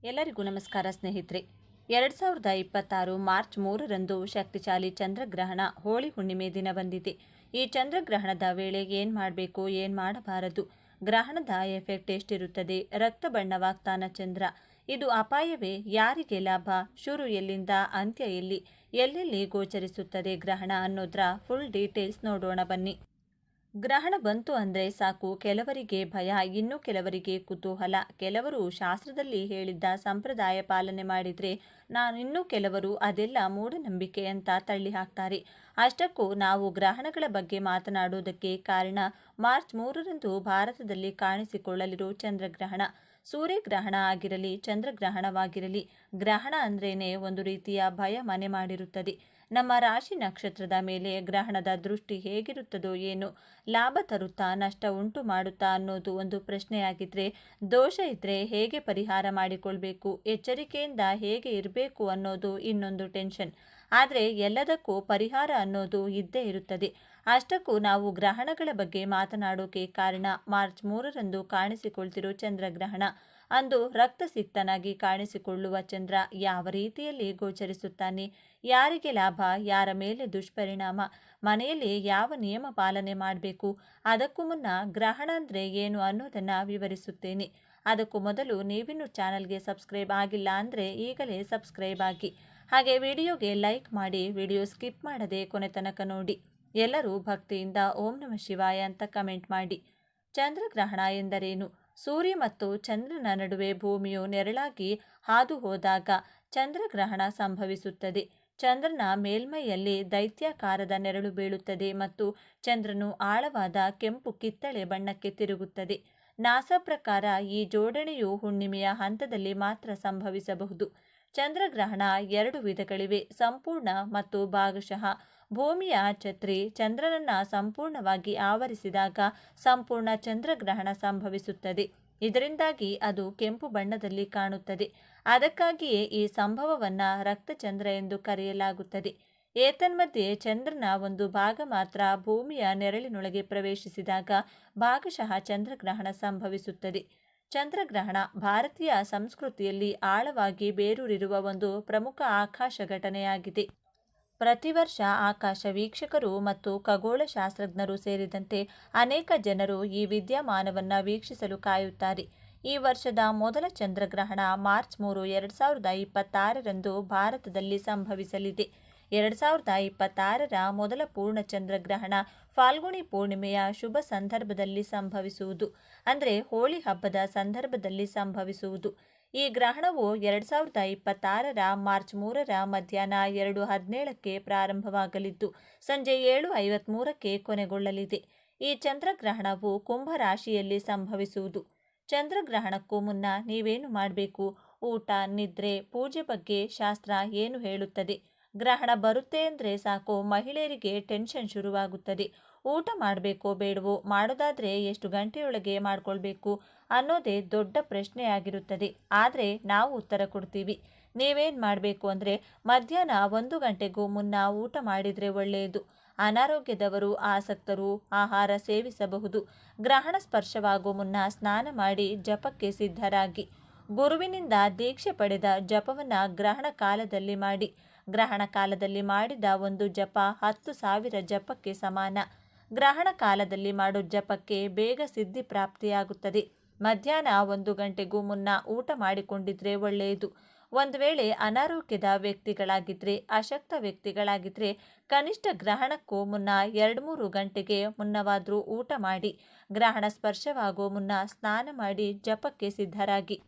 ಎಲ್ಲರಿಗೂ ನಮಸ್ಕಾರ ಸ್ನೇಹಿತರೆ. 2026 ಮಾರ್ಚ್ 3ರಂದು ಶಕ್ತಿಶಾಲಿ ಚಂದ್ರಗ್ರಹಣ ಹೋಳಿ ಹುಣ್ಣಿಮೆ ದಿನ ಬಂದಿದೆ. ಈ ಚಂದ್ರಗ್ರಹಣದ ವೇಳೆ ಏನು ಮಾಡಬೇಕು, ಏನು ಮಾಡಬಾರದು, ಗ್ರಹಣದ ಎಫೆಕ್ಟ್ ಎಷ್ಟಿರುತ್ತದೆ, ರಕ್ತ ಬಣ್ಣವಾಗ್ತಾನ ಚಂದ್ರ, ಇದು ಅಪಾಯವೇ, ಯಾರಿಗೆ ಲಾಭ, ಶುರು ಎಲ್ಲಿಂದ ಅಂತ್ಯ ಎಲ್ಲಿ, ಎಲ್ಲೆಲ್ಲಿ ಗೋಚರಿಸುತ್ತದೆ ಗ್ರಹಣ ಅನ್ನೋದ್ರ ಫುಲ್ ಡೀಟೇಲ್ಸ್ ನೋಡೋಣ ಬನ್ನಿ. ಗ್ರಹಣ ಬಂತು ಅಂದರೆ ಸಾಕು, ಕೆಲವರಿಗೆ ಭಯ, ಇನ್ನು ಕೆಲವರಿಗೆ ಕುತೂಹಲ, ಕೆಲವರು ಶಾಸ್ತ್ರದಲ್ಲಿ ಹೇಳಿದ್ದ ಸಂಪ್ರದಾಯ ಪಾಲನೆ ಮಾಡಿದರೆ ಇನ್ನೂ ಕೆಲವರು ಅದೆಲ್ಲ ಮೂಢನಂಬಿಕೆ ಅಂತ ತಳ್ಳಿ ಹಾಕ್ತಾರೆ. ಅಷ್ಟಕ್ಕೂ ನಾವು ಗ್ರಹಣಗಳ ಬಗ್ಗೆ ಮಾತನಾಡುವುದಕ್ಕೆ ಕಾರಣ ಮಾರ್ಚ್ 3ರಂದು ಭಾರತದಲ್ಲಿ ಕಾಣಿಸಿಕೊಳ್ಳಲಿರೋ ಚಂದ್ರಗ್ರಹಣ. ಸೂರ್ಯಗ್ರಹಣ ಆಗಿರಲಿ, ಚಂದ್ರಗ್ರಹಣವಾಗಿರಲಿ, ಗ್ರಹಣ ಅಂದ್ರೇನೆ ಒಂದು ರೀತಿಯ ಭಯ ಮನೆ ಮಾಡಿರುತ್ತದೆ. ನಮ್ಮ ರಾಶಿ ನಕ್ಷತ್ರದ ಮೇಲೆ ಗ್ರಹಣದ ದೃಷ್ಟಿ ಹೇಗಿರುತ್ತದೋ ಏನು, ಲಾಭ ತರುತ್ತಾ ನಷ್ಟ ಉಂಟು ಮಾಡುತ್ತಾ ಅನ್ನೋದು ಒಂದು ಪ್ರಶ್ನೆಯಾಗಿದ್ರೆ, ದೋಷ ಇದ್ರೆ ಹೇಗೆ ಪರಿಹಾರ ಮಾಡಿಕೊಳ್ಬೇಕು, ಎಚ್ಚರಿಕೆಯಿಂದ ಹೇಗೆ ಇರಬೇಕು ಅನ್ನೋದು ಇನ್ನೊಂದು ಟೆನ್ಷನ್. ಆದರೆ ಎಲ್ಲದಕ್ಕೂ ಪರಿಹಾರ ಅನ್ನೋದು ಇದ್ದೇ ಇರುತ್ತದೆ. ಅಷ್ಟಕ್ಕೂ ನಾವು ಗ್ರಹಣಗಳ ಬಗ್ಗೆ ಮಾತನಾಡೋಕೆ ಕಾರಣ ಮಾರ್ಚ್ 3ರಂದು ಕಾಣಿಸಿಕೊಳ್ತಿರೋ ಚಂದ್ರಗ್ರಹಣ. ಅಂದು ರಕ್ತಸಿಕ್ತನಾಗಿ ಕಾಣಿಸಿಕೊಳ್ಳುವ ಚಂದ್ರ ಯಾವ ರೀತಿಯಲ್ಲಿ ಗೋಚರಿಸುತ್ತಾನೆ, ಯಾರಿಗೆ ಲಾಭ, ಯಾರ ಮೇಲೆ ದುಷ್ಪರಿಣಾಮ, ಮನೆಯಲ್ಲಿ ಯಾವ ನಿಯಮ ಪಾಲನೆ ಮಾಡಬೇಕು, ಅದಕ್ಕೂ ಮುನ್ನ ಗ್ರಹಣ ಅಂದರೆ ಏನು ಅನ್ನೋದನ್ನು ವಿವರಿಸುತ್ತೇನೆ. ಅದಕ್ಕೂ ಮೊದಲು ನೀವಿನ್ನೂ ಚಾನಲ್ಗೆ ಸಬ್ಸ್ಕ್ರೈಬ್ ಆಗಿಲ್ಲ ಅಂದರೆ ಈಗಲೇ ಸಬ್ಸ್ಕ್ರೈಬ್ ಆಗಿ, ಹಾಗೆ ವಿಡಿಯೋಗೆ ಲೈಕ್ ಮಾಡಿ, ವಿಡಿಯೋ ಸ್ಕಿಪ್ ಮಾಡದೆ ಕೊನೆ ತನಕ ನೋಡಿ. ಎಲ್ಲರೂ ಭಕ್ತಿಯಿಂದ ಓಂ ನಮಃ ಶಿವಾಯ ಅಂತ ಕಮೆಂಟ್ ಮಾಡಿ. ಚಂದ್ರಗ್ರಹಣ ಎಂದರೇನು? ಸೂರ್ಯ ಮತ್ತು ಚಂದ್ರನ ನಡುವೆ ಭೂಮಿಯು ನೆರಳಾಗಿ ಹಾದು ಹೋದಾಗ ಚಂದ್ರಗ್ರಹಣ ಸಂಭವಿಸುತ್ತದೆ. ಚಂದ್ರನ ಮೇಲ್ಮೈಯಲ್ಲಿ ದೈತ್ಯಾಕಾರದ ನೆರಳು ಬೀಳುತ್ತದೆ ಮತ್ತು ಚಂದ್ರನು ಆಳವಾದ ಕೆಂಪು ಕಿತ್ತಳೆ ಬಣ್ಣಕ್ಕೆ ತಿರುಗುತ್ತದೆ. ನಾಸಾ ಪ್ರಕಾರ ಈ ಜೋಡಣೆಯು ಹುಣ್ಣಿಮೆಯ ಹಂತದಲ್ಲಿ ಮಾತ್ರ ಸಂಭವಿಸಬಹುದು. ಚಂದ್ರಗ್ರಹಣ 2 ವಿಧಗಳಿವೆ, ಸಂಪೂರ್ಣ ಮತ್ತು ಭಾಗಶಃ. ಭೂಮಿಯ ಛತ್ರಿ ಚಂದ್ರನನ್ನ ಸಂಪೂರ್ಣವಾಗಿ ಆವರಿಸಿದಾಗ ಸಂಪೂರ್ಣ ಚಂದ್ರಗ್ರಹಣ ಸಂಭವಿಸುತ್ತದೆ. ಇದರಿಂದಾಗಿ ಅದು ಕೆಂಪು ಬಣ್ಣದಲ್ಲಿ ಕಾಣುತ್ತದೆ. ಅದಕ್ಕಾಗಿಯೇ ಈ ಸಂಭವವನ್ನು ರಕ್ತಚಂದ್ರ ಎಂದು ಕರೆಯಲಾಗುತ್ತದೆ. ಏತನ್ಮಧ್ಯೆ ಚಂದ್ರನ ಒಂದು ಭಾಗ ಮಾತ್ರ ಭೂಮಿಯ ನೆರಳಿನೊಳಗೆ ಪ್ರವೇಶಿಸಿದಾಗ ಭಾಗಶಃ ಚಂದ್ರಗ್ರಹಣ ಸಂಭವಿಸುತ್ತದೆ. ಚಂದ್ರಗ್ರಹಣ ಭಾರತೀಯ ಸಂಸ್ಕೃತಿಯಲ್ಲಿ ಆಳವಾಗಿ ಬೇರೂರಿರುವ ಒಂದು ಪ್ರಮುಖ ಆಕಾಶ ಘಟನೆಯಾಗಿದೆ. ಪ್ರತಿ ವರ್ಷ ಆಕಾಶ ವೀಕ್ಷಕರು ಮತ್ತು ಖಗೋಳಶಾಸ್ತ್ರಜ್ಞರು ಸೇರಿದಂತೆ ಅನೇಕ ಜನರು ಈ ವಿದ್ಯಮಾನವನ್ನು ವೀಕ್ಷಿಸಲು ಕಾಯುತ್ತಾರೆ. ಈ ವರ್ಷದ ಮೊದಲ ಚಂದ್ರಗ್ರಹಣ ಮಾರ್ಚ್ 3, 2026ರಂದು ಭಾರತದಲ್ಲಿ ಸಂಭವಿಸಲಿದೆ. 2026ರ ಮೊದಲ ಪೂರ್ಣ ಚಂದ್ರಗ್ರಹಣ ಫಾಲ್ಗುಣಿ ಪೂರ್ಣಿಮೆಯ ಶುಭ ಸಂದರ್ಭದಲ್ಲಿ ಸಂಭವಿಸುವುದು, ಅಂದರೆ ಹೋಳಿ ಹಬ್ಬದ ಸಂದರ್ಭದಲ್ಲಿ ಸಂಭವಿಸುವುದು. ಈ ಗ್ರಹಣವು 2026ರ ಮಾರ್ಚ್ 3ರ ಮಧ್ಯಾಹ್ನ 2:17ಕ್ಕೆ ಪ್ರಾರಂಭವಾಗಲಿದ್ದು ಸಂಜೆ 7:53ಕ್ಕೆ ಕೊನೆಗೊಳ್ಳಲಿದೆ. ಈ ಚಂದ್ರಗ್ರಹಣವು ಕುಂಭ ರಾಶಿಯಲ್ಲಿ ಸಂಭವಿಸುವುದು. ಚಂದ್ರಗ್ರಹಣಕ್ಕೂ ಮುನ್ನ ನೀವೇನು ಮಾಡಬೇಕು, ಊಟ, ನಿದ್ರೆ, ಪೂಜೆ ಬಗ್ಗೆ ಶಾಸ್ತ್ರ ಏನು ಹೇಳುತ್ತದೆ? ಗ್ರಹಣ ಬರುತ್ತೆ ಅಂದರೆ ಸಾಕು, ಮಹಿಳೆಯರಿಗೆ ಟೆನ್ಷನ್ ಶುರುವಾಗುತ್ತದೆ. ಊಟ ಮಾಡಬೇಕೋ ಬೇಡವೋ, ಮಾಡೋದಾದರೆ ಎಷ್ಟು ಗಂಟೆಯೊಳಗೆ ಮಾಡ್ಕೊಳ್ಬೇಕು ಅನ್ನೋದೇ ದೊಡ್ಡ ಪ್ರಶ್ನೆಯಾಗಿರುತ್ತದೆ. ಆದರೆ ನಾವು ಉತ್ತರ ಕೊಡ್ತೀವಿ. ನೀವೇನು ಮಾಡಬೇಕು ಅಂದರೆ ಮಧ್ಯಾಹ್ನ 1 ಗಂಟೆಗೂ ಮುನ್ನ ಊಟ ಮಾಡಿದರೆ ಒಳ್ಳೆಯದು. ಅನಾರೋಗ್ಯದವರು, ಆಸಕ್ತರು ಆಹಾರ ಸೇವಿಸಬಹುದು. ಗ್ರಹಣ ಸ್ಪರ್ಶವಾಗೋ ಮುನ್ನ ಸ್ನಾನ ಮಾಡಿ ಜಪಕ್ಕೆ ಸಿದ್ಧರಾಗಿ. ಗುರುವಿನಿಂದ ದೀಕ್ಷೆ ಪಡೆದ ಜಪವನ್ನು ಗ್ರಹಣ ಕಾಲದಲ್ಲಿ ಮಾಡಿ. ಗ್ರಹಣ ಕಾಲದಲ್ಲಿ ಮಾಡಿದ ಒಂದು ಜಪ 10,000 ಜಪಕ್ಕೆ ಸಮಾನ. ಗ್ರಹಣ ಕಾಲದಲ್ಲಿ ಮಾಡೋ ಜಪಕ್ಕೆ ಬೇಗ ಸಿದ್ಧಿ ಪ್ರಾಪ್ತಿಯಾಗುತ್ತದೆ. ಮಧ್ಯಾಹ್ನ 1 ಗಂಟೆಗೂ ಮುನ್ನ ಊಟ ಮಾಡಿಕೊಂಡಿದ್ರೆ ಒಳ್ಳೆಯದು. ಒಂದು ವೇಳೆ ಅನಾರೋಗ್ಯದ ವ್ಯಕ್ತಿಗಳಾಗಿದ್ದರೆ, ಅಶಕ್ತ ವ್ಯಕ್ತಿಗಳಾಗಿದ್ದರೆ ಕನಿಷ್ಠ ಗ್ರಹಣಕ್ಕೂ ಮುನ್ನ 2-3 ಗಂಟೆಗೆ ಮುನ್ನವಾದರೂ ಊಟ ಮಾಡಿ. ಗ್ರಹಣ ಸ್ಪರ್ಶವಾಗೋ ಮುನ್ನ ಸ್ನಾನ ಮಾಡಿ ಜಪಕ್ಕೆ ಸಿದ್ಧರಾಗಿ.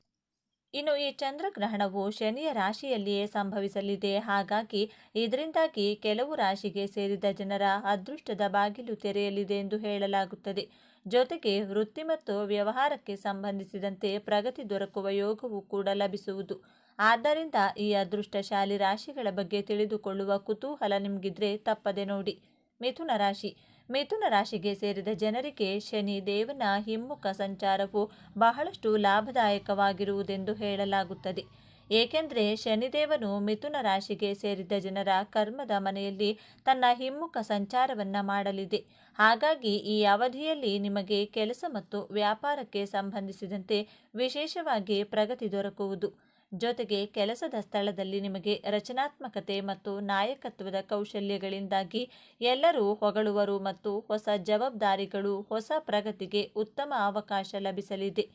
ಇನ್ನು ಈ ಚಂದ್ರಗ್ರಹಣವು ಶನಿಯ ರಾಶಿಯಲ್ಲಿಯೇ ಸಂಭವಿಸಲಿದೆ. ಹಾಗಾಗಿ ಇದರಿಂದಾಗಿ ಕೆಲವು ರಾಶಿಗೆ ಸೇರಿದ ಜನರ ಅದೃಷ್ಟದ ಬಾಗಿಲು ತೆರೆಯಲಿದೆ ಎಂದು ಹೇಳಲಾಗುತ್ತದೆ. ಜೊತೆಗೆ ವೃತ್ತಿ ಮತ್ತು ವ್ಯವಹಾರಕ್ಕೆ ಸಂಬಂಧಿಸಿದಂತೆ ಪ್ರಗತಿ ದೊರಕುವ ಯೋಗವೂ ಕೂಡ ಲಭಿಸುವುದು. ಆದ್ದರಿಂದ ಈ ಅದೃಷ್ಟಶಾಲಿ ರಾಶಿಗಳ ಬಗ್ಗೆ ತಿಳಿದುಕೊಳ್ಳುವ ಕುತೂಹಲ ನಿಮಗಿದ್ರೆ ತಪ್ಪದೆ ನೋಡಿ. ಮಿಥುನ ರಾಶಿ. ಮಿಥುನ ರಾಶಿಗೆ ಸೇರಿದ ಜನರಿಗೆ ಶನಿ ದೇವನ ಹಿಮ್ಮುಖ ಸಂಚಾರವು ಬಹಳಷ್ಟು ಲಾಭದಾಯಕವಾಗಿರುವುದೆಂದು ಹೇಳಲಾಗುತ್ತದೆ. ಏಕೆಂದರೆ ಶನಿದೇವನು ಮಿಥುನ ರಾಶಿಗೆ ಸೇರಿದ ಜನರ ಕರ್ಮದ ಮನೆಯಲ್ಲಿ ತನ್ನ ಹಿಮ್ಮುಖ ಸಂಚಾರವನ್ನು ಮಾಡಲಿದೆ. ಹಾಗಾಗಿ ಈ ಅವಧಿಯಲ್ಲಿ ನಿಮಗೆ ಕೆಲಸ ಮತ್ತು ವ್ಯಾಪಾರಕ್ಕೆ ಸಂಬಂಧಿಸಿದಂತೆ ವಿಶೇಷವಾಗಿ ಪ್ರಗತಿ ದೊರಕುವುದು. ಜೊತೆಗೆ ಕೆಲಸದ ಸ್ಥಳದಲ್ಲಿ ನಿಮಗೆ ರಚನಾತ್ಮಕತೆ ಮತ್ತು ನಾಯಕತ್ವದ ಕೌಶಲ್ಯಗಳಿಂದಾಗಿ ಎಲ್ಲರೂ ಹೊಗಳುವರು ಮತ್ತು ಹೊಸ ಜವಾಬ್ದಾರಿಗಳು, ಹೊಸ ಪ್ರಗತಿಗೆ ಉತ್ತಮ ಅವಕಾಶ ಲಭಿಸಲಿದೆ.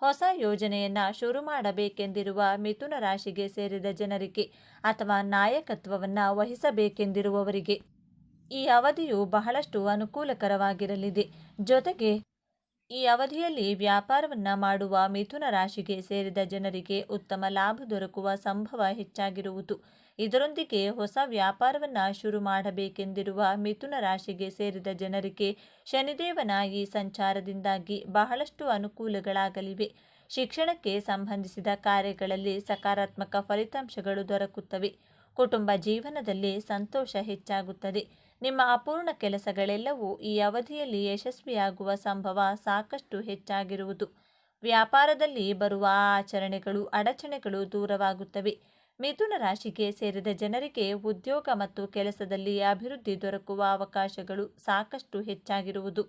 ಹೊಸ ಯೋಜನೆಯನ್ನು ಶುರು ಮಾಡಬೇಕೆಂದಿರುವ ಮಿಥುನ ರಾಶಿಗೆ ಸೇರಿದ ಜನರಿಗೆ ಅಥವಾ ನಾಯಕತ್ವವನ್ನು ವಹಿಸಬೇಕೆಂದಿರುವವರಿಗೆ ಈ ಅವಧಿಯು ಬಹಳಷ್ಟು ಅನುಕೂಲಕರವಾಗಿರಲಿದೆ. ಜೊತೆಗೆ ಈ ಅವಧಿಯಲ್ಲಿ ವ್ಯಾಪಾರವನ್ನು ಮಾಡುವ ಮಿಥುನ ರಾಶಿಗೆ ಸೇರಿದ ಜನರಿಗೆ ಉತ್ತಮ ಲಾಭ ದೊರಕುವ ಸಂಭವ ಹೆಚ್ಚಾಗಿರುವುದು. ಇದರೊಂದಿಗೆ ಹೊಸ ವ್ಯಾಪಾರವನ್ನು ಶುರು ಮಾಡಬೇಕೆಂದಿರುವ ಮಿಥುನ ರಾಶಿಗೆ ಸೇರಿದ ಜನರಿಗೆ ಶನಿದೇವನ ಈ ಸಂಚಾರದಿಂದಾಗಿ ಬಹಳಷ್ಟು ಅನುಕೂಲಗಳಾಗಲಿವೆ. ಶಿಕ್ಷಣಕ್ಕೆ ಸಂಬಂಧಿಸಿದ ಕಾರ್ಯಗಳಲ್ಲಿ ಸಕಾರಾತ್ಮಕ ಫಲಿತಾಂಶಗಳು ದೊರಕುತ್ತವೆ. ಕುಟುಂಬ ಜೀವನದಲ್ಲಿ ಸಂತೋಷ ಹೆಚ್ಚಾಗುತ್ತದೆ. ನಿಮ್ಮ ಅಪೂರ್ಣ ಕೆಲಸಗಳೆಲ್ಲವೂ ಈ ಅವಧಿಯಲ್ಲಿ ಯಶಸ್ವಿಯಾಗುವ ಸಂಭವ ಸಾಕಷ್ಟು ಹೆಚ್ಚಾಗಿರುವುದು. ವ್ಯಾಪಾರದಲ್ಲಿ ಬರುವ ಆಚರಣೆಗಳು, ಅಡಚಣೆಗಳು ದೂರವಾಗುತ್ತವೆ. ಮಿಥುನ ರಾಶಿಗೆ ಸೇರಿದ ಜನರಿಗೆ ಉದ್ಯೋಗ ಮತ್ತು ಕೆಲಸದಲ್ಲಿ ಅಭಿವೃದ್ಧಿ ದೊರಕುವ ಅವಕಾಶಗಳು ಸಾಕಷ್ಟು ಹೆಚ್ಚಾಗಿರುವುದು.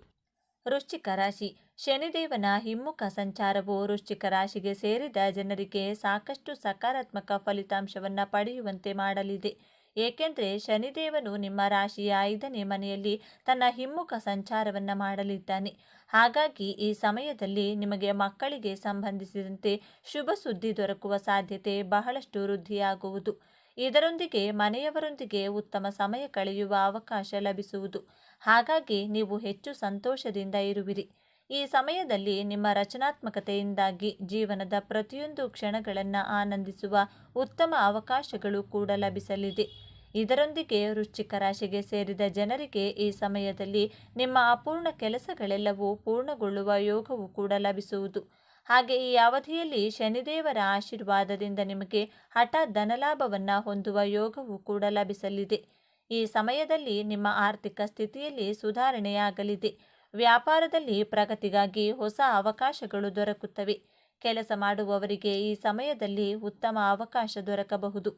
ವೃಶ್ಚಿಕ ರಾಶಿ. ಶನಿದೇವನ ಹಿಮ್ಮುಖ ಸಂಚಾರವು ವೃಶ್ಚಿಕ ರಾಶಿಗೆ ಸೇರಿದ ಜನರಿಗೆ ಸಾಕಷ್ಟು ಸಕಾರಾತ್ಮಕ ಫಲಿತಾಂಶವನ್ನು ಪಡೆಯುವಂತೆ ಮಾಡಲಿದೆ. ಏಕೆಂದರೆ ಶನಿದೇವನು ನಿಮ್ಮ ರಾಶಿಯ 5ನೇ ಮನೆಯಲ್ಲಿ ತನ್ನ ಹಿಮ್ಮುಖ ಸಂಚಾರವನ್ನು ಮಾಡಲಿದ್ದಾನೆ. ಹಾಗಾಗಿ ಈ ಸಮಯದಲ್ಲಿ ನಿಮಗೆ ಮಕ್ಕಳಿಗೆ ಸಂಬಂಧಿಸಿದಂತೆ ಶುಭ ಸುದ್ದಿ ದೊರಕುವ ಸಾಧ್ಯತೆ ಬಹಳಷ್ಟು ವೃದ್ಧಿಯಾಗುವುದು. ಇದರೊಂದಿಗೆ ಮನೆಯವರೊಂದಿಗೆ ಉತ್ತಮ ಸಮಯ ಕಳೆಯುವ ಅವಕಾಶ ಲಭಿಸುವುದು. ಹಾಗಾಗಿ ನೀವು ಹೆಚ್ಚು ಸಂತೋಷದಿಂದ ಇರುವಿರಿ. ಈ ಸಮಯದಲ್ಲಿ ನಿಮ್ಮ ರಚನಾತ್ಮಕತೆಯಿಂದಾಗಿ ಜೀವನದ ಪ್ರತಿಯೊಂದು ಕ್ಷಣಗಳನ್ನು ಆನಂದಿಸುವ ಉತ್ತಮ ಅವಕಾಶಗಳು ಕೂಡ ಲಭಿಸಲಿದೆ. ಇದರೊಂದಿಗೆ ವೃಶ್ಚಿಕ ರಾಶಿಗೆ ಸೇರಿದ ಜನರಿಗೆ ಈ ಸಮಯದಲ್ಲಿ ನಿಮ್ಮ ಅಪೂರ್ಣ ಕೆಲಸಗಳೆಲ್ಲವೂ ಪೂರ್ಣಗೊಳ್ಳುವ ಯೋಗವು ಕೂಡ ಲಭಿಸುವುದು. ಹಾಗೆ ಈ ಅವಧಿಯಲ್ಲಿ ಶನಿದೇವರ ಆಶೀರ್ವಾದದಿಂದ ನಿಮಗೆ ಹಠಾತ್ ಧನಲಾಭವನ್ನು ಹೊಂದುವ ಯೋಗವು ಕೂಡ ಲಭಿಸಲಿದೆ. ಈ ಸಮಯದಲ್ಲಿ ನಿಮ್ಮ ಆರ್ಥಿಕ ಸ್ಥಿತಿಯಲ್ಲಿ ಸುಧಾರಣೆಯಾಗಲಿದೆ. ವ್ಯಾಪಾರದಲ್ಲಿ ಪ್ರಗತಿಗಾಗಿ ಹೊಸ ಅವಕಾಶಗಳು ದೊರಕುತ್ತವೆ. ಕೆಲಸ ಮಾಡುವವರಿಗೆ ಈ ಸಮಯದಲ್ಲಿ ಉತ್ತಮ ಅವಕಾಶ ದೊರಕಬಹುದು.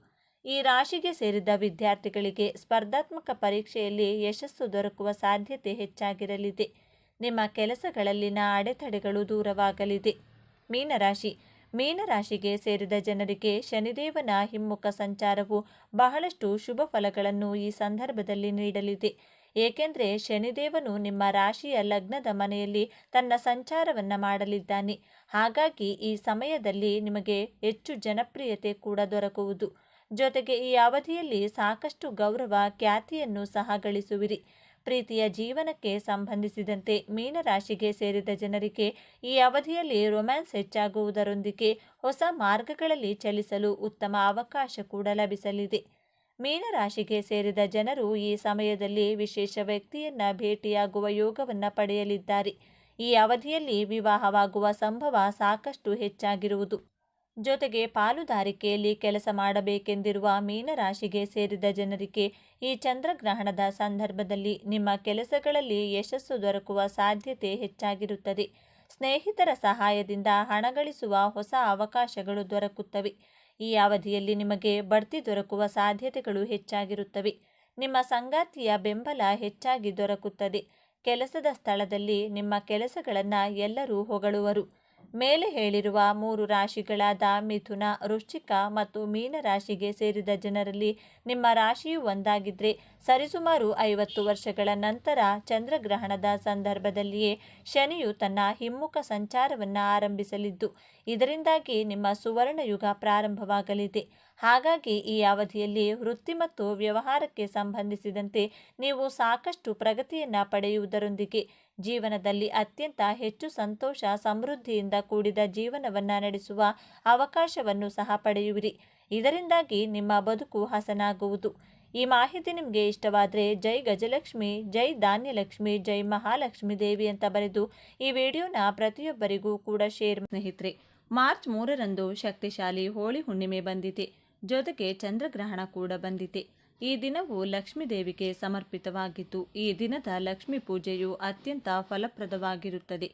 ಈ ರಾಶಿಗೆ ಸೇರಿದ ವಿದ್ಯಾರ್ಥಿಗಳಿಗೆ ಸ್ಪರ್ಧಾತ್ಮಕ ಪರೀಕ್ಷೆಯಲ್ಲಿ ಯಶಸ್ಸು ದೊರಕುವ ಸಾಧ್ಯತೆ ಹೆಚ್ಚಾಗಿರಲಿದೆ. ನಿಮ್ಮ ಕೆಲಸಗಳಲ್ಲಿನ ಅಡೆತಡೆಗಳು ದೂರವಾಗಲಿದೆ. ಮೀನರಾಶಿ. ಮೀನರಾಶಿಗೆ ಸೇರಿದ ಜನರಿಗೆ ಶನಿದೇವನ ಹಿಮ್ಮುಖ ಸಂಚಾರವು ಬಹಳಷ್ಟು ಶುಭ ಫಲಗಳನ್ನು ಈ ಸಂದರ್ಭದಲ್ಲಿ ನೀಡಲಿದೆ. ಏಕೆಂದರೆ ಶನಿದೇವನು ನಿಮ್ಮ ರಾಶಿಯ ಲಗ್ನದ ಮನೆಯಲ್ಲಿ ತನ್ನ ಸಂಚಾರವನ್ನು ಮಾಡಲಿದ್ದಾನೆ. ಹಾಗಾಗಿ ಈ ಸಮಯದಲ್ಲಿ ನಿಮಗೆ ಹೆಚ್ಚು ಜನಪ್ರಿಯತೆ ಕೂಡ ದೊರಕುವುದು. ಜೊತೆಗೆ ಈ ಅವಧಿಯಲ್ಲಿ ಸಾಕಷ್ಟು ಗೌರವ, ಖ್ಯಾತಿಯನ್ನು ಸಹ ಗಳಿಸುವಿರಿ. ಪ್ರೀತಿಯ ಜೀವನಕ್ಕೆ ಸಂಬಂಧಿಸಿದಂತೆ ಮೀನರಾಶಿಗೆ ಸೇರಿದ ಜನರಿಗೆ ಈ ಅವಧಿಯಲ್ಲಿ ರೊಮ್ಯಾನ್ಸ್ ಹೆಚ್ಚಾಗುವುದರೊಂದಿಗೆ ಹೊಸ ಮಾರ್ಗಗಳಲ್ಲಿ ಚಲಿಸಲು ಉತ್ತಮ ಅವಕಾಶ ಕೂಡ ಲಭಿಸಲಿದೆ. ಮೀನರಾಶಿಗೆ ಸೇರಿದ ಜನರು ಈ ಸಮಯದಲ್ಲಿ ವಿಶೇಷ ವ್ಯಕ್ತಿಯನ್ನು ಭೇಟಿಯಾಗುವ ಯೋಗವನ್ನು ಪಡೆಯಲಿದ್ದಾರೆ. ಈ ಅವಧಿಯಲ್ಲಿ ವಿವಾಹವಾಗುವ ಸಂಭವ ಸಾಕಷ್ಟು ಹೆಚ್ಚಾಗಿರುವುದು. ಜೊತೆಗೆ ಪಾಲುದಾರಿಕೆಯಲ್ಲಿ ಕೆಲಸ ಮಾಡಬೇಕೆಂದಿರುವ ಮೀನರಾಶಿಗೆ ಸೇರಿದ ಜನರಿಗೆ ಈ ಚಂದ್ರಗ್ರಹಣದ ಸಂದರ್ಭದಲ್ಲಿ ನಿಮ್ಮ ಕೆಲಸಗಳಲ್ಲಿ ಯಶಸ್ಸು ದೊರಕುವ ಸಾಧ್ಯತೆ ಹೆಚ್ಚಾಗಿರುತ್ತದೆ. ಸ್ನೇಹಿತರ ಸಹಾಯದಿಂದ ಹಣ ಗಳಿಸುವ ಹೊಸ ಅವಕಾಶಗಳು ದೊರಕುತ್ತವೆ. ಈ ಅವಧಿಯಲ್ಲಿ ನಿಮಗೆ ಬಡ್ತಿ ದೊರಕುವ ಸಾಧ್ಯತೆಗಳು ಹೆಚ್ಚಾಗಿರುತ್ತವೆ. ನಿಮ್ಮ ಸಂಗಾತಿಯ ಬೆಂಬಲ ಹೆಚ್ಚಾಗಿ ದೊರಕುತ್ತದೆ. ಕೆಲಸದ ಸ್ಥಳದಲ್ಲಿ ನಿಮ್ಮ ಕೆಲಸಗಳನ್ನು ಎಲ್ಲರೂ ಹೊಗಳುವರು. ಮೇಲೆ ಹೇಳಿರುವ 3 ರಾಶಿಗಳಾದ ಮಿಥುನ, ವೃಶ್ಚಿಕ ಮತ್ತು ಮೀನರಾಶಿಗೆ ಸೇರಿದ ಜನರಲ್ಲಿ ನಿಮ್ಮ ರಾಶಿಯು ಒಂದಾಗಿದ್ದರೆ ಸರಿಸುಮಾರು 50 ವರ್ಷಗಳ ನಂತರ ಚಂದ್ರಗ್ರಹಣದ ಸಂದರ್ಭದಲ್ಲಿಯೇ ಶನಿಯು ತನ್ನ ಹಿಮ್ಮುಖ ಸಂಚಾರವನ್ನು ಆರಂಭಿಸಲಿದ್ದು, ಇದರಿಂದಾಗಿ ನಿಮ್ಮ ಸುವರ್ಣಯುಗ ಪ್ರಾರಂಭವಾಗಲಿದೆ. ಹಾಗಾಗಿ ಈ ಅವಧಿಯಲ್ಲಿ ವೃತ್ತಿ ಮತ್ತು ವ್ಯವಹಾರಕ್ಕೆ ಸಂಬಂಧಿಸಿದಂತೆ ನೀವು ಸಾಕಷ್ಟು ಪ್ರಗತಿಯನ್ನು ಪಡೆಯುವುದರೊಂದಿಗೆ ಜೀವನದಲ್ಲಿ ಅತ್ಯಂತ ಹೆಚ್ಚು ಸಂತೋಷ, ಸಮೃದ್ಧಿಯಿಂದ ಕೂಡಿದ ಜೀವನವನ್ನು ನಡೆಸುವ ಅವಕಾಶವನ್ನು ಸಹ ಪಡೆಯುವಿರಿ. ಇದರಿಂದಾಗಿ ನಿಮ್ಮ ಬದುಕು ಹಸನಾಗುವುದು. ಈ ಮಾಹಿತಿ ನಿಮಗೆ ಇಷ್ಟವಾದರೆ ಜೈ ಗಜಲಕ್ಷ್ಮಿ, ಜೈ ಧಾನ್ಯಲಕ್ಷ್ಮಿ, ಜೈ ಮಹಾಲಕ್ಷ್ಮಿ ದೇವಿ ಅಂತ ಬರೆದು ಈ ವಿಡಿಯೋನ ಪ್ರತಿಯೊಬ್ಬರಿಗೂ ಕೂಡ ಶೇರ್. ಸ್ನೇಹಿತರೆ, ಮಾರ್ಚ್ 3ರಂದು ಶಕ್ತಿಶಾಲಿ ಹೋಳಿ ಹುಣ್ಣಿಮೆ ಬಂದಿದೆ. ಜೊತೆಗೆ ಚಂದ್ರಗ್ರಹಣ ಕೂಡ ಬಂದಿದೆ. ಈ ದಿನವು ಲಕ್ಷ್ಮೀ ದೇವಿಗೆ ಸಮರ್ಪಿತವಾಗಿದ್ದು, ಈ ದಿನದ ಲಕ್ಷ್ಮೀ ಪೂಜೆಯು ಅತ್ಯಂತ ಫಲಪ್ರದವಾಗಿರುತ್ತದೆ.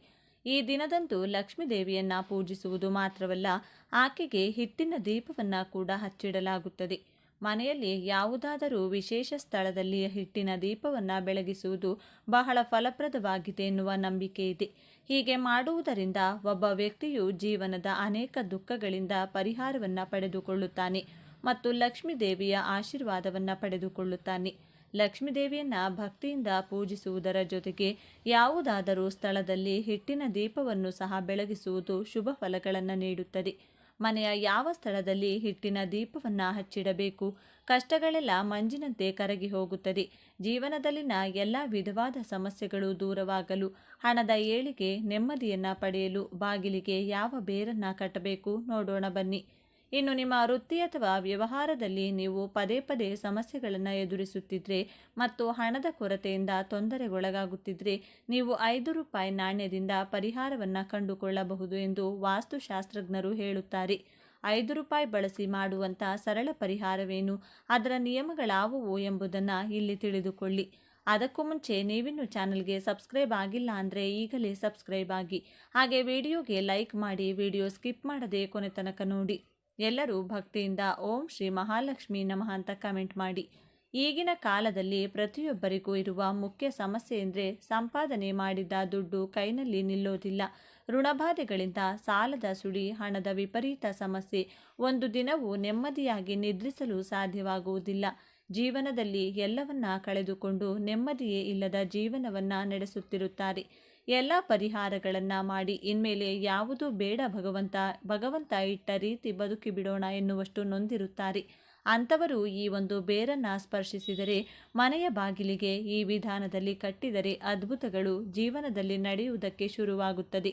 ಈ ದಿನದಂದು ಲಕ್ಷ್ಮೀ ದೇವಿಯನ್ನ ಪೂಜಿಸುವುದು ಮಾತ್ರವಲ್ಲ, ಆಕೆಗೆ ಹಿಟ್ಟಿನ ದೀಪವನ್ನು ಕೂಡ ಹಚ್ಚಿಡಲಾಗುತ್ತದೆ. ಮನೆಯಲ್ಲಿ ಯಾವುದಾದರೂ ವಿಶೇಷ ಸ್ಥಳದಲ್ಲಿ ಹಿಟ್ಟಿನ ದೀಪವನ್ನು ಬೆಳಗಿಸುವುದು ಬಹಳ ಫಲಪ್ರದವಾಗಿದೆ ಎನ್ನುವ ನಂಬಿಕೆ ಇದೆ. ಹೀಗೆ ಮಾಡುವುದರಿಂದ ಒಬ್ಬ ವ್ಯಕ್ತಿಯು ಜೀವನದ ಅನೇಕ ದುಃಖಗಳಿಂದ ಪರಿಹಾರವನ್ನು ಪಡೆದುಕೊಳ್ಳುತ್ತಾನೆ ಮತ್ತು ಲಕ್ಷ್ಮೀ ದೇವಿಯ ಆಶೀರ್ವಾದವನ್ನು ಪಡೆದುಕೊಳ್ಳುತ್ತಾನೆ. ಲಕ್ಷ್ಮೀ ದೇವಿಯನ್ನ ಭಕ್ತಿಯಿಂದ ಪೂಜಿಸುವುದರ ಜೊತೆಗೆ ಯಾವುದಾದರೂ ಸ್ಥಳದಲ್ಲಿ ಹಿಟ್ಟಿನ ದೀಪವನ್ನು ಸಹ ಬೆಳಗಿಸುವುದು ಶುಭ ಫಲಗಳನ್ನು ನೀಡುತ್ತದೆ. ಮನೆಯ ಯಾವ ಸ್ಥಳದಲ್ಲಿ ಹಿಟ್ಟಿನ ದೀಪವನ್ನು ಹಚ್ಚಿಡಬೇಕು, ಕಷ್ಟಗಳೆಲ್ಲ ಮಂಜಿನಂತೆ ಕರಗಿ ಹೋಗುತ್ತದೆ. ಜೀವನದಲ್ಲಿನ ಎಲ್ಲ ವಿಧವಾದ ಸಮಸ್ಯೆಗಳು ದೂರವಾಗಲು, ಹಣದ ಏಳಿಗೆ, ನೆಮ್ಮದಿಯನ್ನು ಪಡೆಯಲು ಬಾಗಿಲಿಗೆ ಯಾವ ಬೇರನ್ನು ಕಟ್ಟಬೇಕು ನೋಡೋಣ ಬನ್ನಿ. ಇನ್ನು ನಿಮ್ಮ ವೃತ್ತಿ ಅಥವಾ ವ್ಯವಹಾರದಲ್ಲಿ ನೀವು ಪದೇ ಪದೇ ಸಮಸ್ಯೆಗಳನ್ನು ಎದುರಿಸುತ್ತಿದ್ರೆ ಮತ್ತು ಹಣದ ಕೊರತೆಯಿಂದ ತೊಂದರೆಗೊಳಗಾಗುತ್ತಿದ್ರೆ ನೀವು ₹5 ನಾಣ್ಯದಿಂದ ಪರಿಹಾರವನ್ನು ಕಂಡುಕೊಳ್ಳಬಹುದು ಎಂದು ವಾಸ್ತುಶಾಸ್ತ್ರಜ್ಞರು ಹೇಳುತ್ತಾರೆ. ₹5 ಬಳಸಿ ಮಾಡುವಂಥ ಸರಳ ಪರಿಹಾರವೇನು, ಅದರ ನಿಯಮಗಳಾವುವು ಎಂಬುದನ್ನು ಇಲ್ಲಿ ತಿಳಿದುಕೊಳ್ಳಿ. ಅದಕ್ಕೂ ಮುಂಚೆ ನೀವಿನ್ನು ಚಾನಲ್ಗೆ ಸಬ್ಸ್ಕ್ರೈಬ್ ಆಗಿಲ್ಲ ಅಂದರೆ ಈಗಲೇ ಸಬ್ಸ್ಕ್ರೈಬ್ ಆಗಿ, ಹಾಗೆ ವಿಡಿಯೋಗೆ ಲೈಕ್ ಮಾಡಿ, ವಿಡಿಯೋ ಸ್ಕಿಪ್ ಮಾಡದೆ ಕೊನೆ ತನಕ ನೋಡಿ. ಎಲ್ಲರೂ ಭಕ್ತಿಯಿಂದ ಓಂ ಶ್ರೀ ಮಹಾಲಕ್ಷ್ಮಿ ನಮಃ ಅಂತ ಕಮೆಂಟ್ ಮಾಡಿ. ಈಗಿನ ಕಾಲದಲ್ಲಿ ಪ್ರತಿಯೊಬ್ಬರಿಗೂ ಇರುವ ಮುಖ್ಯ ಸಮಸ್ಯೆ ಎಂದರೆ ಸಂಪಾದನೆ ಮಾಡಿದ ದುಡ್ಡು ಕೈನಲ್ಲಿ ನಿಲ್ಲೋದಿಲ್ಲ. ಋಣಬಾಧೆಗಳಿಂದ, ಸಾಲದ ಸುಳಿ, ಹಣದ ವಿಪರೀತ ಸಮಸ್ಯೆ, ಒಂದು ದಿನವೂ ನೆಮ್ಮದಿಯಾಗಿ ನಿದ್ರಿಸಲು ಸಾಧ್ಯವಾಗುವುದಿಲ್ಲ. ಜೀವನದಲ್ಲಿ ಎಲ್ಲವನ್ನ ಕಳೆದುಕೊಂಡು ನೆಮ್ಮದಿಯೇ ಇಲ್ಲದ ಜೀವನವನ್ನು ನಡೆಸುತ್ತಿರುತ್ತಾರೆ. ಎಲ್ಲ ಪರಿಹಾರಗಳನ್ನು ಮಾಡಿ ಇನ್ಮೇಲೆ ಯಾವುದೂ ಬೇಡ ಭಗವಂತ ಇಟ್ಟ ರೀತಿ ಬದುಕಿ ಬಿಡೋಣ ಎನ್ನುವಷ್ಟು ನೊಂದಿರುತ್ತಾರೆ. ಅಂಥವರು ಈ ಒಂದು ಬೇರನ್ನು ಸ್ಪರ್ಶಿಸಿದರೆ, ಮನೆಯ ಬಾಗಿಲಿಗೆ ಈ ವಿಧಾನದಲ್ಲಿ ಕಟ್ಟಿದರೆ ಅದ್ಭುತಗಳು ಜೀವನದಲ್ಲಿ ನಡೆಯುವುದಕ್ಕೆ ಶುರುವಾಗುತ್ತದೆ.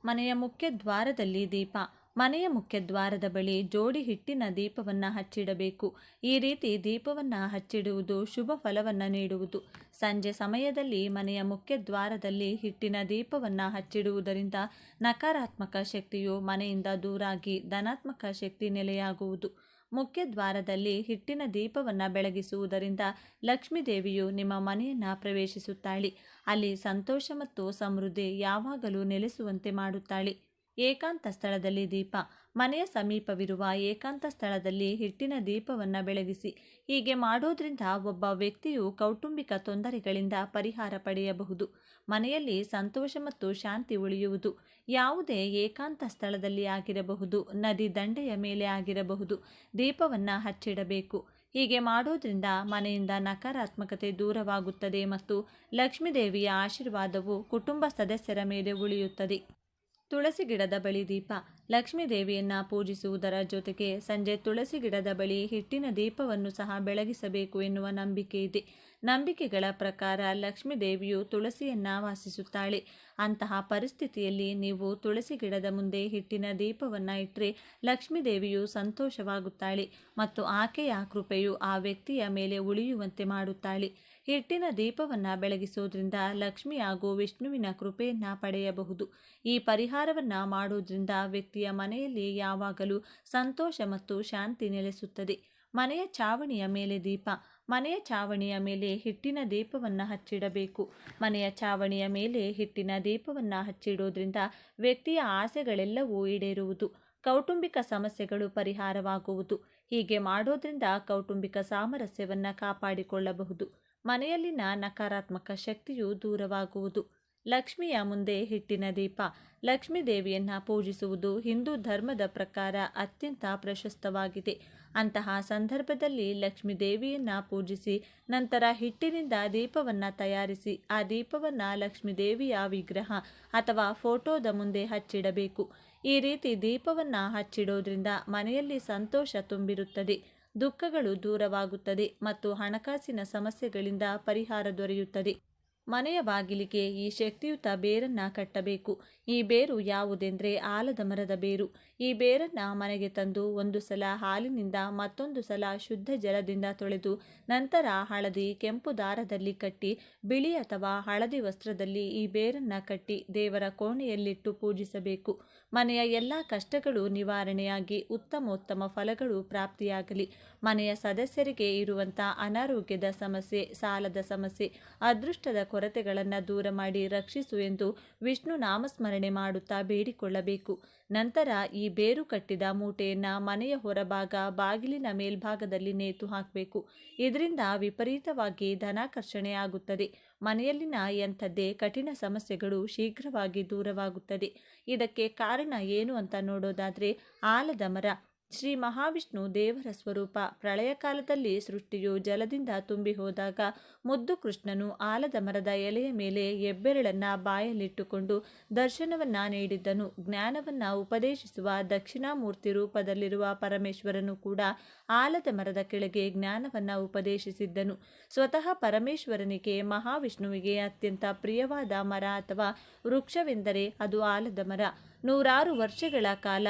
ಮನೆಯ ಮುಖ್ಯ ದ್ವಾರದಲ್ಲಿ ದೀಪ. ಮನೆಯ ಮುಖ್ಯ ದ್ವಾರದ ಬಳಿ ಜೋಡಿ ಹಿಟ್ಟಿನ ದೀಪವನ್ನು ಹಚ್ಚಿಡಬೇಕು. ಈ ರೀತಿ ದೀಪವನ್ನು ಹಚ್ಚಿಡುವುದು ಶುಭ ಫಲವನ್ನು ನೀಡುವುದು. ಸಂಜೆ ಸಮಯದಲ್ಲಿ ಮನೆಯ ಮುಖ್ಯ ದ್ವಾರದಲ್ಲಿ ಹಿಟ್ಟಿನ ದೀಪವನ್ನು ಹಚ್ಚಿಡುವುದರಿಂದ ನಕಾರಾತ್ಮಕ ಶಕ್ತಿಯು ಮನೆಯಿಂದ ದೂರಾಗಿ ಧನಾತ್ಮಕ ಶಕ್ತಿ ನೆಲೆಯಾಗುವುದು. ಮುಖ್ಯ ದ್ವಾರದಲ್ಲಿ ಹಿಟ್ಟಿನ ದೀಪವನ್ನು ಬೆಳಗಿಸುವುದರಿಂದ ಲಕ್ಷ್ಮೀ ದೇವಿಯು ನಿಮ್ಮ ಮನೆಯನ್ನು ಪ್ರವೇಶಿಸುತ್ತಾಳೆ. ಅಲ್ಲಿ ಸಂತೋಷ ಮತ್ತು ಸಮೃದ್ಧಿ ಯಾವಾಗಲೂ ನೆಲೆಸುವಂತೆ ಮಾಡುತ್ತಾಳೆ. ಏಕಾಂತ ಸ್ಥಳದಲ್ಲಿ ದೀಪ. ಮನೆಯ ಸಮೀಪವಿರುವ ಏಕಾಂತ ಸ್ಥಳದಲ್ಲಿ ಹಿಟ್ಟಿನ ದೀಪವನ್ನು ಬೆಳಗಿಸಿ. ಹೀಗೆ ಮಾಡೋದ್ರಿಂದ ಒಬ್ಬ ವ್ಯಕ್ತಿಯು ಕೌಟುಂಬಿಕ ತೊಂದರೆಗಳಿಂದ ಪರಿಹಾರ ಪಡೆಯಬಹುದು. ಮನೆಯಲ್ಲಿ ಸಂತೋಷ ಮತ್ತು ಶಾಂತಿ ಉಳಿಯುವುದು. ಯಾವುದೇ ಏಕಾಂತ ಸ್ಥಳದಲ್ಲಿ ಆಗಿರಬಹುದು, ನದಿ ದಂಡೆಯ ಮೇಲೆ ಆಗಿರಬಹುದು, ದೀಪವನ್ನು ಹಚ್ಚಿಡಬೇಕು. ಹೀಗೆ ಮಾಡೋದ್ರಿಂದ ಮನೆಯಿಂದ ನಕಾರಾತ್ಮಕತೆ ದೂರವಾಗುತ್ತದೆ ಮತ್ತು ಲಕ್ಷ್ಮೀ ದೇವಿಯ ಆಶೀರ್ವಾದವು ಕುಟುಂಬ ಸದಸ್ಯರ ಮೇಲೆ ಉಳಿಯುತ್ತದೆ. ತುಳಸಿ ಗಿಡದ ಬಳಿ ದೀಪ. ಲಕ್ಷ್ಮೀ ದೇವಿಯನ್ನು ಪೂಜಿಸುವುದರ ಜೊತೆಗೆ ಸಂಜೆ ತುಳಸಿ ಗಿಡದ ಬಳಿ ಹಿಟ್ಟಿನ ದೀಪವನ್ನು ಸಹ ಬೆಳಗಿಸಬೇಕು ಎನ್ನುವ ನಂಬಿಕೆ ಇದೆ. ನಂಬಿಕೆಗಳ ಪ್ರಕಾರ ಲಕ್ಷ್ಮೀ ದೇವಿಯು ತುಳಸಿಯನ್ನು ವಾಸಿಸುತ್ತಾಳೆ. ಅಂತಹ ಪರಿಸ್ಥಿತಿಯಲ್ಲಿ ನೀವು ತುಳಸಿ ಗಿಡದ ಮುಂದೆ ಹಿಟ್ಟಿನ ದೀಪವನ್ನು ಇಟ್ಟರೆ ಲಕ್ಷ್ಮೀ ದೇವಿಯು ಸಂತೋಷವಾಗುತ್ತಾಳೆ ಮತ್ತು ಆಕೆಯ ಕೃಪೆಯು ಆ ವ್ಯಕ್ತಿಯ ಮೇಲೆ ಉಳಿಯುವಂತೆ ಮಾಡುತ್ತಾಳೆ. ಹಿಟ್ಟಿನ ದೀಪವನ್ನು ಬೆಳಗಿಸೋದ್ರಿಂದ ಲಕ್ಷ್ಮಿ ಹಾಗೂ ವಿಷ್ಣುವಿನ ಕೃಪೆಯನ್ನು ಪಡೆಯಬಹುದು. ಈ ಪರಿಹಾರವನ್ನು ಮಾಡೋದ್ರಿಂದ ವ್ಯಕ್ತಿಯ ಮನೆಯಲ್ಲಿ ಯಾವಾಗಲೂ ಸಂತೋಷ ಮತ್ತು ಶಾಂತಿ ನೆಲೆಸುತ್ತದೆ. ಮನೆಯ ಚಾವಣಿಯ ಮೇಲೆ ದೀಪ. ಮನೆಯ ಚಾವಣಿಯ ಮೇಲೆ ಹಿಟ್ಟಿನ ದೀಪವನ್ನು ಹಚ್ಚಿಡಬೇಕು. ಮನೆಯ ಚಾವಣಿಯ ಮೇಲೆ ಹಿಟ್ಟಿನ ದೀಪವನ್ನು ಹಚ್ಚಿಡೋದ್ರಿಂದ ವ್ಯಕ್ತಿಯ ಆಸೆಗಳೆಲ್ಲವೂ ಈಡೇರುವುದು. ಕೌಟುಂಬಿಕ ಸಮಸ್ಯೆಗಳು ಪರಿಹಾರವಾಗುವುದು. ಹೀಗೆ ಮಾಡೋದ್ರಿಂದ ಕೌಟುಂಬಿಕ ಸಾಮರಸ್ಯವನ್ನು ಕಾಪಾಡಿಕೊಳ್ಳಬಹುದು. ಮನೆಯಲ್ಲಿನ ನಕಾರಾತ್ಮಕ ಶಕ್ತಿಯು ದೂರವಾಗುವುದು. ಲಕ್ಷ್ಮಿಯ ಮುಂದೆ ಹಿಟ್ಟಿನ ದೀಪ. ಲಕ್ಷ್ಮೀ ದೇವಿಯನ್ನು ಪೂಜಿಸುವುದು ಹಿಂದೂ ಧರ್ಮದ ಪ್ರಕಾರ ಅತ್ಯಂತ ಪ್ರಶಸ್ತವಾಗಿದೆ. ಅಂತಹ ಸಂದರ್ಭದಲ್ಲಿ ಲಕ್ಷ್ಮೀ ದೇವಿಯನ್ನು ಪೂಜಿಸಿ ನಂತರ ಹಿಟ್ಟಿನಿಂದ ದೀಪವನ್ನು ತಯಾರಿಸಿ ಆ ದೀಪವನ್ನು ಲಕ್ಷ್ಮೀ ದೇವಿಯ ವಿಗ್ರಹ ಅಥವಾ ಫೋಟೋದ ಮುಂದೆ ಹಚ್ಚಿಡಬೇಕು. ಈ ರೀತಿ ದೀಪವನ್ನು ಹಚ್ಚಿಡೋದ್ರಿಂದ ಮನೆಯಲ್ಲಿ ಸಂತೋಷ ತುಂಬಿರುತ್ತದೆ, ದುಃಖಗಳು ದೂರವಾಗುತ್ತದೆ ಮತ್ತು ಹಣಕಾಸಿನ ಸಮಸ್ಯೆಗಳಿಂದ ಪರಿಹಾರ ದೊರೆಯುತ್ತದೆ. ಮನೆಯ ಬಾಗಿಲಿಗೆ ಈ ಶಕ್ತಿಯುತ ಬೇರನ್ನು ಕಟ್ಟಬೇಕು. ಈ ಬೇರು ಯಾವುದೆಂದರೆ ಆಲದ ಮರದ ಬೇರು. ಈ ಬೇರನ್ನು ಮನೆಗೆ ತಂದು ಒಂದು ಸಲ ಹಾಲಿನಿಂದ ಮತ್ತೊಂದು ಸಲ ಶುದ್ಧ ಜಲದಿಂದ ತೊಳೆದು ನಂತರ ಹಳದಿ ಕೆಂಪು ದಾರದಲ್ಲಿ ಕಟ್ಟಿ ಬಿಳಿ ಅಥವಾ ಹಳದಿ ವಸ್ತ್ರದಲ್ಲಿ ಈ ಬೇರನ್ನು ಕಟ್ಟಿ ದೇವರ ಕೋಣೆಯಲ್ಲಿಟ್ಟು ಪೂಜಿಸಬೇಕು. ಮನೆಯ ಎಲ್ಲ ಕಷ್ಟಗಳು ನಿವಾರಣೆಯಾಗಿ ಉತ್ತಮೋತ್ತಮ ಫಲಗಳು ಪ್ರಾಪ್ತಿಯಾಗಲಿ. ಮನೆಯ ಸದಸ್ಯರಿಗೆ ಇರುವಂಥ ಅನಾರೋಗ್ಯದ ಸಮಸ್ಯೆ, ಸಾಲದ ಸಮಸ್ಯೆ, ಅದೃಷ್ಟದ ಕೊರತೆಗಳನ್ನು ದೂರ ಮಾಡಿ ರಕ್ಷಿಸು ಎಂದು ವಿಷ್ಣು ನಾಮಸ್ಮರಣೆ ಮಾಡುತ್ತಾ ಬೇಡಿಕೊಳ್ಳಬೇಕು. ನಂತರ ಈ ಬೇರು ಕಟ್ಟಿದ ಮೂಟೆಯನ್ನು ಮನೆಯ ಹೊರಭಾಗ ಬಾಗಿಲಿನ ಮೇಲ್ಭಾಗದಲ್ಲಿ ನೇತು ಹಾಕಬೇಕು. ಇದರಿಂದ ವಿಪರೀತವಾಗಿ ಧನಾಕರ್ಷಣೆ ಆಗುತ್ತದೆ. ಮನೆಯಲ್ಲಿನ ಎಂಥದ್ದೇ ಕಠಿಣ ಸಮಸ್ಯೆಗಳು ಶೀಘ್ರವಾಗಿ ದೂರವಾಗುತ್ತದೆ. ಇದಕ್ಕೆ ಕಾರಣ ಏನು ಅಂತ ನೋಡೋದಾದರೆ ಆಲದ ಮರ. ಶ್ರೀ ಮಹಾವಿಷ್ಣು ದೇವರ ಸ್ವರೂಪ. ಪ್ರಳಯ ಕಾಲದಲ್ಲಿ ಸೃಷ್ಟಿಯು ಜಲದಿಂದ ತುಂಬಿ ಹೋದಾಗ ಮುದ್ದು ಕೃಷ್ಣನು ಆಲದ ಮರದ ಎಲೆಯ ಮೇಲೆ ಹೆಬ್ಬೆರಳನ್ನು ಬಾಯಲ್ಲಿಟ್ಟುಕೊಂಡು ದರ್ಶನವನ್ನು ನೀಡಿದ್ದನು. ಜ್ಞಾನವನ್ನು ಉಪದೇಶಿಸುವ ದಕ್ಷಿಣಾಮೂರ್ತಿ ರೂಪದಲ್ಲಿರುವ ಪರಮೇಶ್ವರನು ಕೂಡ ಆಲದ ಮರದ ಕೆಳಗೆ ಜ್ಞಾನವನ್ನು ಉಪದೇಶಿಸಿದ್ದನು. ಸ್ವತಃ ಪರಮೇಶ್ವರನಿಗೆ ಮಹಾವಿಷ್ಣುವಿಗೆ ಅತ್ಯಂತ ಪ್ರಿಯವಾದ ಮರ ಅಥವಾ ವೃಕ್ಷವೆಂದರೆ ಅದು ಆಲದ ಮರ. 100 ವರ್ಷಗಳ ಕಾಲ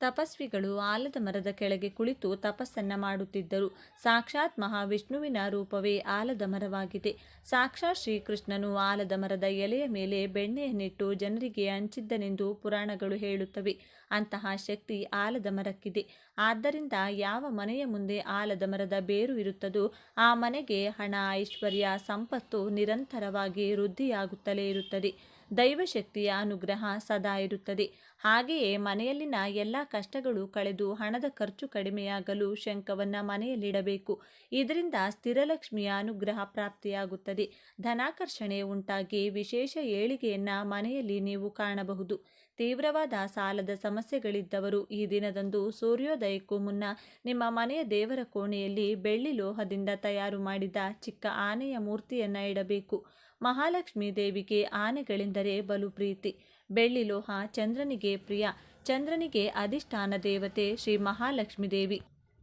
ತಪಸ್ವಿಗಳು ಆಲದ ಮರದ ಕೆಳಗೆ ಕುಳಿತು ತಪಸ್ಸನ್ನು ಮಾಡುತ್ತಿದ್ದರು. ಸಾಕ್ಷಾತ್ ಮಹಾವಿಷ್ಣುವಿನ ರೂಪವೇ ಆಲದ ಮರವಾಗಿದೆ. ಸಾಕ್ಷಾತ್ ಶ್ರೀಕೃಷ್ಣನು ಆಲದ ಮರದ ಎಲೆಯ ಮೇಲೆ ಬೆಣ್ಣೆಯನ್ನಿಟ್ಟು ಜನರಿಗೆ ಹಂಚಿದ್ದನೆಂದು ಪುರಾಣಗಳು ಹೇಳುತ್ತವೆ. ಅಂತಹ ಶಕ್ತಿ ಆಲದ ಮರಕ್ಕಿದೆ. ಆದ್ದರಿಂದ ಯಾವ ಮನೆಯ ಮುಂದೆ ಆಲದ ಮರದ ಬೇರು ಇರುತ್ತದೋ ಆ ಮನೆಗೆ ಹಣ, ಐಶ್ವರ್ಯ, ಸಂಪತ್ತು ನಿರಂತರವಾಗಿ ವೃದ್ಧಿಯಾಗುತ್ತಲೇ ಇರುತ್ತದೆ. ದೈವಶಕ್ತಿಯ ಅನುಗ್ರಹ ಸದಾ ಇರುತ್ತದೆ. ಹಾಗೆಯೇ ಮನೆಯಲ್ಲಿನ ಎಲ್ಲ ಕಷ್ಟಗಳು ಕಳೆದು ಹಣದ ಖರ್ಚು ಕಡಿಮೆಯಾಗಲು ಶಂಖವನ್ನು ಮನೆಯಲ್ಲಿಡಬೇಕು. ಇದರಿಂದ ಸ್ಥಿರಲಕ್ಷ್ಮಿಯ ಅನುಗ್ರಹ ಪ್ರಾಪ್ತಿಯಾಗುತ್ತದೆ. ಧನಾಕರ್ಷಣೆ ಉಂಟಾಗಿ ವಿಶೇಷ ಏಳಿಗೆಯನ್ನು ಮನೆಯಲ್ಲಿ ನೀವು ಕಾಣಬಹುದು. ತೀವ್ರವಾದ ಸಾಲದ ಸಮಸ್ಯೆಗಳಿದ್ದವರು ಈ ದಿನದಂದು ಸೂರ್ಯೋದಯಕ್ಕೂ ಮುನ್ನ ನಿಮ್ಮ ಮನೆಯ ದೇವರ ಕೋಣೆಯಲ್ಲಿ ಬೆಳ್ಳಿ ಲೋಹದಿಂದ ತಯಾರು ಮಾಡಿದ ಚಿಕ್ಕ ಆನೆಯ ಮೂರ್ತಿಯನ್ನು ಇಡಬೇಕು. ಮಹಾಲಕ್ಷ್ಮೀ ದೇವಿಗೆ ಆನೆಗಳೆಂದರೆ ಬಲು ಪ್ರೀತಿ. ಬೆಳ್ಳಿ ಲೋಹ ಚಂದ್ರನಿಗೆ ಪ್ರಿಯ. ಚಂದ್ರನಿಗೆ ಅಧಿಷ್ಠಾನ ದೇವತೆ ಶ್ರೀ ಮಹಾಲಕ್ಷ್ಮೀ ದೇವಿ.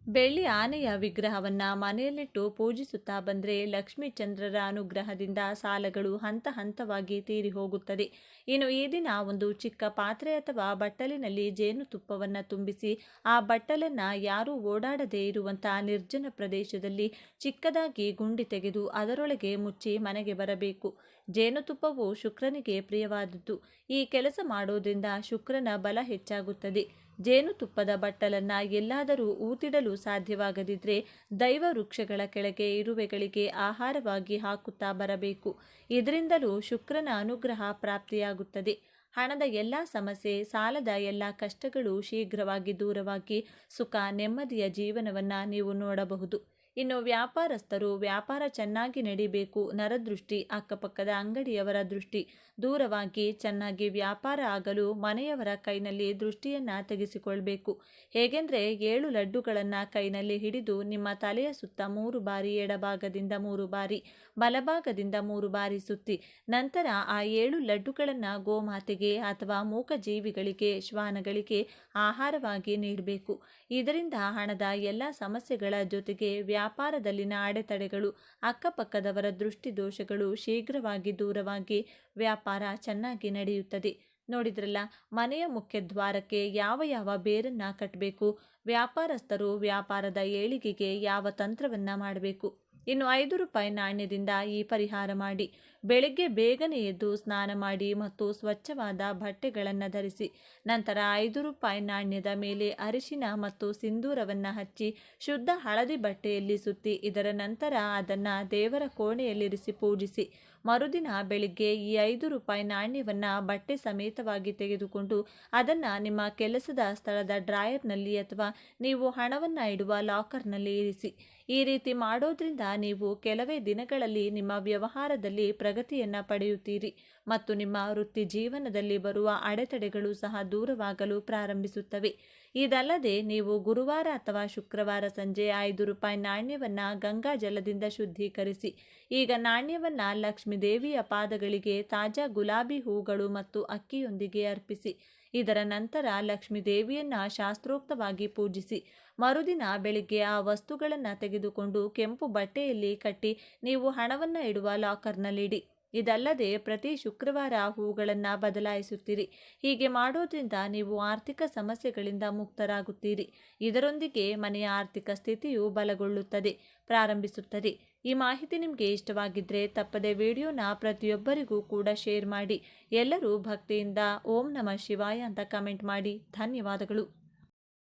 ಬೆಳ್ಳಿ ಆನೆಯ ವಿಗ್ರಹವನ್ನು ಮನೆಯಲ್ಲಿಟ್ಟು ಪೂಜಿಸುತ್ತಾ ಬಂದರೆ ಲಕ್ಷ್ಮೀ ಚಂದ್ರರ ಅನುಗ್ರಹದಿಂದ ಸಾಲಗಳು ಹಂತ ಹಂತವಾಗಿ ತೀರಿ ಹೋಗುತ್ತದೆ. ಇನ್ನು ಈ ದಿನ ಒಂದು ಚಿಕ್ಕ ಪಾತ್ರೆ ಅಥವಾ ಬಟ್ಟಲಿನಲ್ಲಿ ಜೇನುತುಪ್ಪವನ್ನು ತುಂಬಿಸಿ ಆ ಬಟ್ಟಲನ್ನು ಯಾರೂ ಓಡಾಡದೇ ಇರುವಂಥ ನಿರ್ಜನ ಪ್ರದೇಶದಲ್ಲಿ ಚಿಕ್ಕದಾಗಿ ಗುಂಡಿ ತೆಗೆದು ಅದರೊಳಗೆ ಮುಚ್ಚಿ ಮನೆಗೆ ಬರಬೇಕು. ಜೇನುತುಪ್ಪವು ಶುಕ್ರನಿಗೆ ಪ್ರಿಯವಾದದ್ದು. ಈ ಕೆಲಸ ಮಾಡೋದ್ರಿಂದ ಶುಕ್ರನ ಬಲ ಹೆಚ್ಚಾಗುತ್ತದೆ. ಜೇನುತುಪ್ಪದ ಬಟ್ಟಲನ್ನು ಎಲ್ಲಾದರೂ ಊತಿಡಲು ಸಾಧ್ಯವಾಗದಿದ್ದರೆ ದೈವ ವೃಕ್ಷಗಳ ಕೆಳಗೆ ಇರುವೆಗಳಿಗೆ ಆಹಾರವಾಗಿ ಹಾಕುತ್ತಾ ಬರಬೇಕು. ಇದರಿಂದಲೂ ಶುಕ್ರನ ಅನುಗ್ರಹ ಪ್ರಾಪ್ತಿಯಾಗುತ್ತದೆ. ಹಣದ ಎಲ್ಲ ಸಮಸ್ಯೆ, ಸಾಲದ ಎಲ್ಲ ಕಷ್ಟಗಳು ಶೀಘ್ರವಾಗಿ ದೂರವಾಗಿ ಸುಖ ನೆಮ್ಮದಿಯ ಜೀವನವನ್ನು ನೀವು ನೋಡಬಹುದು. ಇನ್ನು ವ್ಯಾಪಾರಸ್ಥರು ವ್ಯಾಪಾರ ಚೆನ್ನಾಗಿ ನಡಿಬೇಕು. ನರದೃಷ್ಟಿ, ಅಕ್ಕಪಕ್ಕದ ಅಂಗಡಿಯವರ ದೃಷ್ಟಿ ದೂರವಾಗಿ ಚೆನ್ನಾಗಿ ವ್ಯಾಪಾರ ಆಗಲು ಮನೆಯವರ ಕೈನಲ್ಲಿ ದೃಷ್ಟಿಯನ್ನು ತೆಗೆಸಿಕೊಳ್ಬೇಕು. ಹೇಗೆಂದರೆ 7 ಲಡ್ಡುಗಳನ್ನು ಕೈನಲ್ಲಿ ಹಿಡಿದು ನಿಮ್ಮ ತಲೆಯ ಸುತ್ತ 3 ಬಾರಿ, ಎಡಭಾಗದಿಂದ 3 ಬಾರಿ, ಬಲಭಾಗದಿಂದ 3 ಬಾರಿ ಸುತ್ತಿ ನಂತರ ಆ 7 ಲಡ್ಡುಗಳನ್ನು ಗೋಮಾತೆಗೆ ಅಥವಾ ಮೂಕಜೀವಿಗಳಿಗೆ, ಶ್ವಾನಗಳಿಗೆ ಆಹಾರವಾಗಿ ನೀಡಬೇಕು. ಇದರಿಂದ ಹಣದ ಎಲ್ಲ ಸಮಸ್ಯೆಗಳ ಜೊತೆಗೆ ವ್ಯಾಪಾರದಲ್ಲಿನ ಅಡೆತಡೆಗಳು, ಅಕ್ಕಪಕ್ಕದವರ ದೃಷ್ಟಿ ದೋಷಗಳು ಶೀಘ್ರವಾಗಿ ದೂರವಾಗಿ ವ್ಯಾಪಾರ ಚೆನ್ನಾಗಿ ನಡೆಯುತ್ತದೆ. ನೋಡಿದ್ರಲ್ಲ, ಮನೆಯ ಮುಖ್ಯ ದ್ವಾರಕ್ಕೆ ಯಾವ ಯಾವ ಬೇರನ್ನು ಕಟ್ಟಬೇಕು, ವ್ಯಾಪಾರಸ್ಥರು ವ್ಯಾಪಾರದ ಏಳಿಗೆಗೆ ಯಾವ ತಂತ್ರವನ್ನು ಮಾಡಬೇಕು. ಇನ್ನು 5 ರೂಪಾಯಿ ನಾಣ್ಯದಿಂದ ಈ ಪರಿಹಾರ ಮಾಡಿ. ಬೆಳಗ್ಗೆ ಬೇಗನೆ ಎದ್ದು ಸ್ನಾನ ಮಾಡಿ ಮತ್ತು ಸ್ವಚ್ಛವಾದ ಬಟ್ಟೆಗಳನ್ನು ಧರಿಸಿ ನಂತರ 5 ರೂಪಾಯಿ ನಾಣ್ಯದ ಮೇಲೆ ಅರಿಶಿನ ಮತ್ತು ಸಿಂಧೂರವನ್ನು ಹಚ್ಚಿ ಶುದ್ಧ ಹಳದಿ ಬಟ್ಟೆಯಲ್ಲಿ ಸುತ್ತಿ ಇದರ ನಂತರ ಅದನ್ನು ದೇವರ ಕೋಣೆಯಲ್ಲಿರಿಸಿ ಪೂಜಿಸಿ. ಮರುದಿನ ಬೆಳಿಗ್ಗೆ ಈ 5 ರೂಪಾಯಿ ನಾಣ್ಯವನ್ನು ಬಟ್ಟೆ ಸಮೇತವಾಗಿ ತೆಗೆದುಕೊಂಡು ಅದನ್ನು ನಿಮ್ಮ ಕೆಲಸದ ಸ್ಥಳದ ಡ್ರಾಯರ್ನಲ್ಲಿ ಅಥವಾ ನೀವು ಹಣವನ್ನು ಇಡುವ ಲಾಕರ್ನಲ್ಲಿ ಇರಿಸಿ. ಈ ರೀತಿ ಮಾಡೋದ್ರಿಂದ ನೀವು ಕೆಲವೇ ದಿನಗಳಲ್ಲಿ ನಿಮ್ಮ ವ್ಯವಹಾರದಲ್ಲಿ ಪ್ರಗತಿಯನ್ನು ಪಡೆಯುತ್ತೀರಿ ಮತ್ತು ನಿಮ್ಮ ವೃತ್ತಿ ಜೀವನದಲ್ಲಿ ಬರುವ ಅಡೆತಡೆಗಳು ಸಹ ದೂರವಾಗಲು ಪ್ರಾರಂಭಿಸುತ್ತವೆ. ಇದಲ್ಲದೆ ನೀವು ಗುರುವಾರ ಅಥವಾ ಶುಕ್ರವಾರ ಸಂಜೆ 5 ರೂಪಾಯಿ ನಾಣ್ಯವನ್ನು ಗಂಗಾ ಜಲದಿಂದ ಶುದ್ಧೀಕರಿಸಿ ಈಗ ನಾಣ್ಯವನ್ನು ಲಕ್ಷ್ಮೀ ದೇವಿಯ ಪಾದಗಳಿಗೆ ತಾಜಾ ಗುಲಾಬಿ ಹೂಗಳು ಮತ್ತು ಅಕ್ಕಿಯೊಂದಿಗೆ ಅರ್ಪಿಸಿ. ಇದರ ನಂತರ ಲಕ್ಷ್ಮೀ ದೇವಿಯನ್ನು ಶಾಸ್ತ್ರೋಕ್ತವಾಗಿ ಪೂಜಿಸಿ. ಮರುದಿನ ಬೆಳಿಗ್ಗೆ ಆ ವಸ್ತುಗಳನ್ನು ತೆಗೆದುಕೊಂಡು ಕೆಂಪು ಬಟ್ಟೆಯಲ್ಲಿ ಕಟ್ಟಿ ನೀವು ಹಣವನ್ನು ಇಡುವ ಲಾಕರ್ನಲ್ಲಿಡಿ. ಇದಲ್ಲದೆ ಪ್ರತಿ ಶುಕ್ರವಾರ ಹೂಗಳನ್ನು ಬದಲಾಯಿಸುತ್ತೀರಿ. ಹೀಗೆ ಮಾಡೋದ್ರಿಂದ ನೀವು ಆರ್ಥಿಕ ಸಮಸ್ಯೆಗಳಿಂದ ಮುಕ್ತರಾಗುತ್ತೀರಿ. ಇದರೊಂದಿಗೆ ಮನೆಯ ಆರ್ಥಿಕ ಸ್ಥಿತಿಯು ಬಲಗೊಳ್ಳುತ್ತದೆ ಪ್ರಾರಂಭಿಸುತ್ತದೆ. ಈ ಮಾಹಿತಿ ನಿಮಗೆ ಇಷ್ಟವಾಗಿದ್ದರೆ ತಪ್ಪದೆ ವಿಡಿಯೋನ ಪ್ರತಿಯೊಬ್ಬರಿಗೂ ಕೂಡ ಶೇರ್ ಮಾಡಿ. ಎಲ್ಲರೂ ಭಕ್ತಿಯಿಂದ ಓಂ ನಮಃ ಶಿವಾಯ ಅಂತ ಕಮೆಂಟ್ ಮಾಡಿ. ಧನ್ಯವಾದಗಳು.